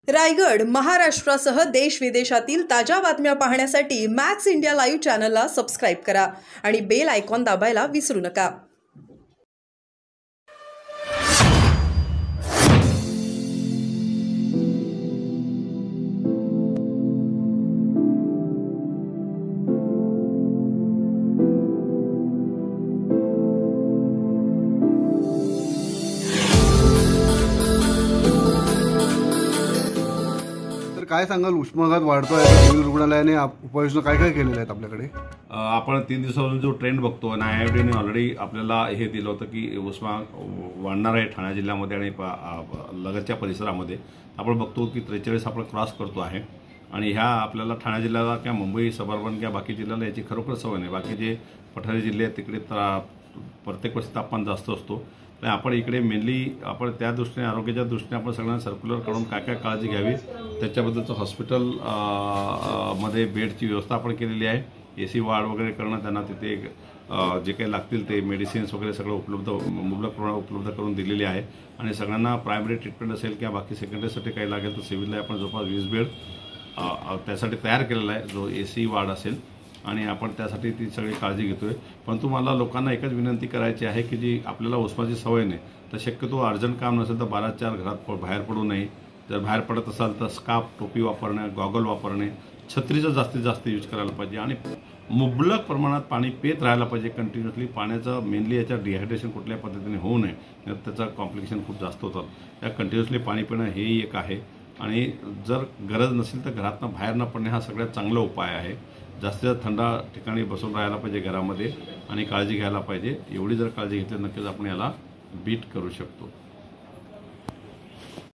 रायगड, महाराष्ट्रासह देश विदेशातील ताज्या बातम्या पाहण्यासाठी मॅक्स इंडिया लाईव्ह चॅनलला सबस्क्राइब करा आणि बेल आयकॉन दाबायला विसरू नका। काय सांगाल, उष्माघात वाढतोय, सिव्हिल रुग्णालयाने उपाययोजना काय काय केलेल्या आहेत आपल्याकडे? आपण 3 दिवसापासून जो ट्रेंड बघतो आणि IIFDने ऑलरेडी आपल्याला हे दिलं होतं की उष्मा वाढणार आहे ठाणे जिल्ह्यामध्ये आणि लगतच्या परिसरामध्ये। आपण बघतो की 43 आपण क्रॉस करतो आहे आणि ह्या आपल्याला ठाणे जिल्ह्याला किंवा मुंबई सबअर्बन किंवा बाकी जिल्ह्याला याची खरोखर सवय नाही। बाकी जे पठारी जिल्हे आहेत तिकडे प्रत्येक वर्षी तापमान जास्त असतो, तर आपण इकडे मेनली आपण त्या दृष्टीने आरोग्याच्या दृष्टीने आपण सगळ्यांना सर्क्युलर करून काय काय काळजी घ्यावी त्याच्याबद्दलचं हॉस्पिटल मध्ये बेडची व्यवस्था आपण केलेली आहे। AC वार्ड वगैरे करणं, त्यांना तिथे जे काही लागतील ते मेडिसिन्स वगैरे सगळं मुबलक प्रमाणात उपलब्ध करून दिलेली आहे आणि सगळ्यांना प्रायमरी ट्रीटमेंट असेल किंवा बाकी सेकंडरीसाठी काही लागेल तर सिव्हिलला आपण जवळपास 20 बेड त्यासाठी तयार केलेला आहे, जो AC वार्ड असेल आणि आपण त्यासाठी ती सगळी काळजी घेतोय। परंतु मला लोकांना एकच विनंती करायची आहे की जी आपल्याला उष्माची सवय नाही तर शक्यतो अर्जंट काम नसेल तर 12च्या घरात बाहेर पडू नये। जर बाहेर पडत असाल तर स्कार्फ, टोपी वापरणे, गॉगल वापरणे, छत्रीचा जास्तीत जास्त यूज करायला पाहिजे आणि मुबलक प्रमाणात पाणी पित राहायला पाहिजे कंटिन्युअसली। पाण्याचं मेनली याच्या डिहायड्रेशन कुठल्या पद्धतीने होऊ नये, त्याचं कॉम्प्लिकेशन खूप जास्त होतात। त्या कंटिन्युअसली पाणी पिणं हेही एक आहे आणि जर गरज नसेल तर घरातनं बाहेर न पडणे हा सगळ्यात चांगला उपाय आहे। जास्तीत जास्त थंड ठिकाणी बसून राहायला पाहिजे घरामध्ये आणि काळजी घ्यायला पाहिजे। एवढी जर काळजी घेतली नक्कीच आपण याला बीट करू शकतो।